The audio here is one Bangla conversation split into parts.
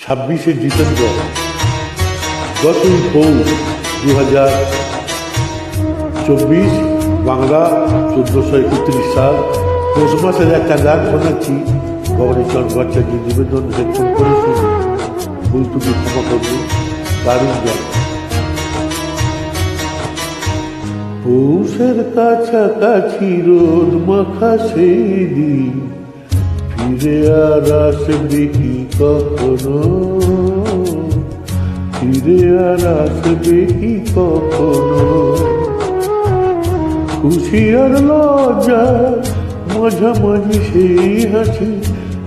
26শে ডিসেম্বর গতই পৌষ 2024 বাংলা 1431 সাল পৌষ মাসের একটা গান শোনাচ্ছি। ভবানীচরণ ভট্টাচার্য নিবেদন হেডফোন করে শুনি, ভুল তুমি ক্ষমা করবে। দারুণ গান। পৌষের কাছাকাছি রোদ মাখা সেই দিন ফিরে আর আসবে কি কখনো, ফিরে আর আসবে কি কখনো। খুশি আর লজ্জা মাঝামাঝি সেই হাসি,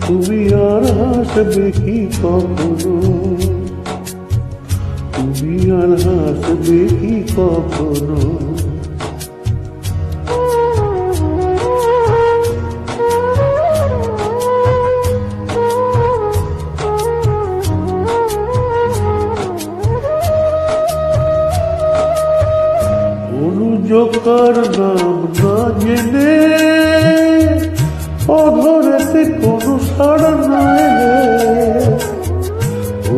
তুমি আর হাসবে কি কখনো, তুমি আর হাসবে কি কখনো। অনুযোগকার নাম না জেনে অধরেতে কোনো সাড়া না এলে,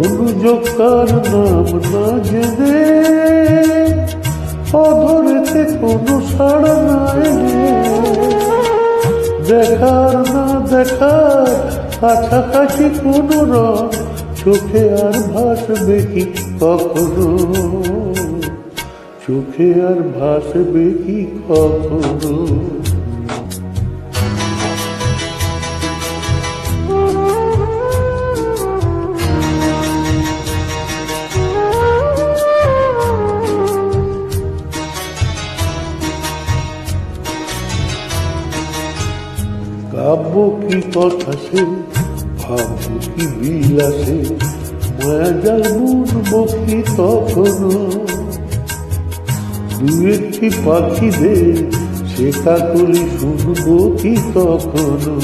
অনুযোগকার নাম না জেনে অধরেতে কোনো সাড়া না এলে, দেখার না দেখার কাছাকাছি কোনো রং চোখে আর ভাসবে কি কখনো, চোখে আর ভাসবে কি কখনো। কাব্য কি কথা সে, ভাব্য কি বিলাসে, মায়াজাল বুনবো কি তখনো। দু একটি পাখিদের সে কাকলি শুনবো কি তখনো।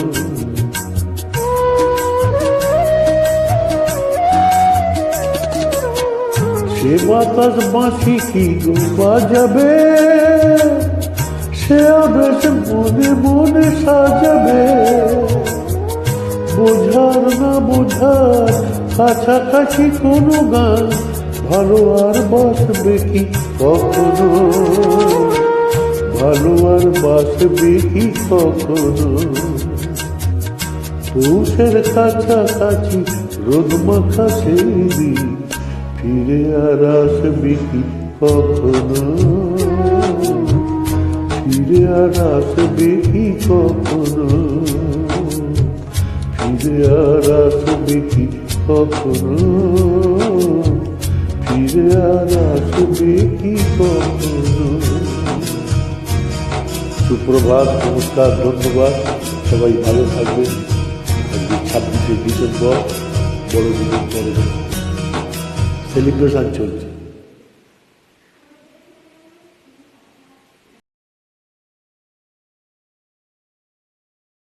সে বাতাস বাঁশি কি গো বাজাবে, সে আবেশ মনে মনে সাজাবে। বোঝার না বোঝার কাছাকাছি কোনো গান ভালো আর বাসবে কি কখনো, ভালো আর বাসবে কি কখনো। পৌষের কাছাকাছি রোদ মাখা সেই দিন ফিরে আর আসবে কি কখনো, ফিরে আর আসবে কি কখনো, ফিরে আর আসবে কি কখনো, ফিরে আর আসবে কি কখনো। সুপ্রভাত, নমস্কার, ধন্যবাদ। সবাই ভালো থাকবেন। 26শে ডিসেম্বর বড়দিনের পরে সেলিব্রেশন চলছে।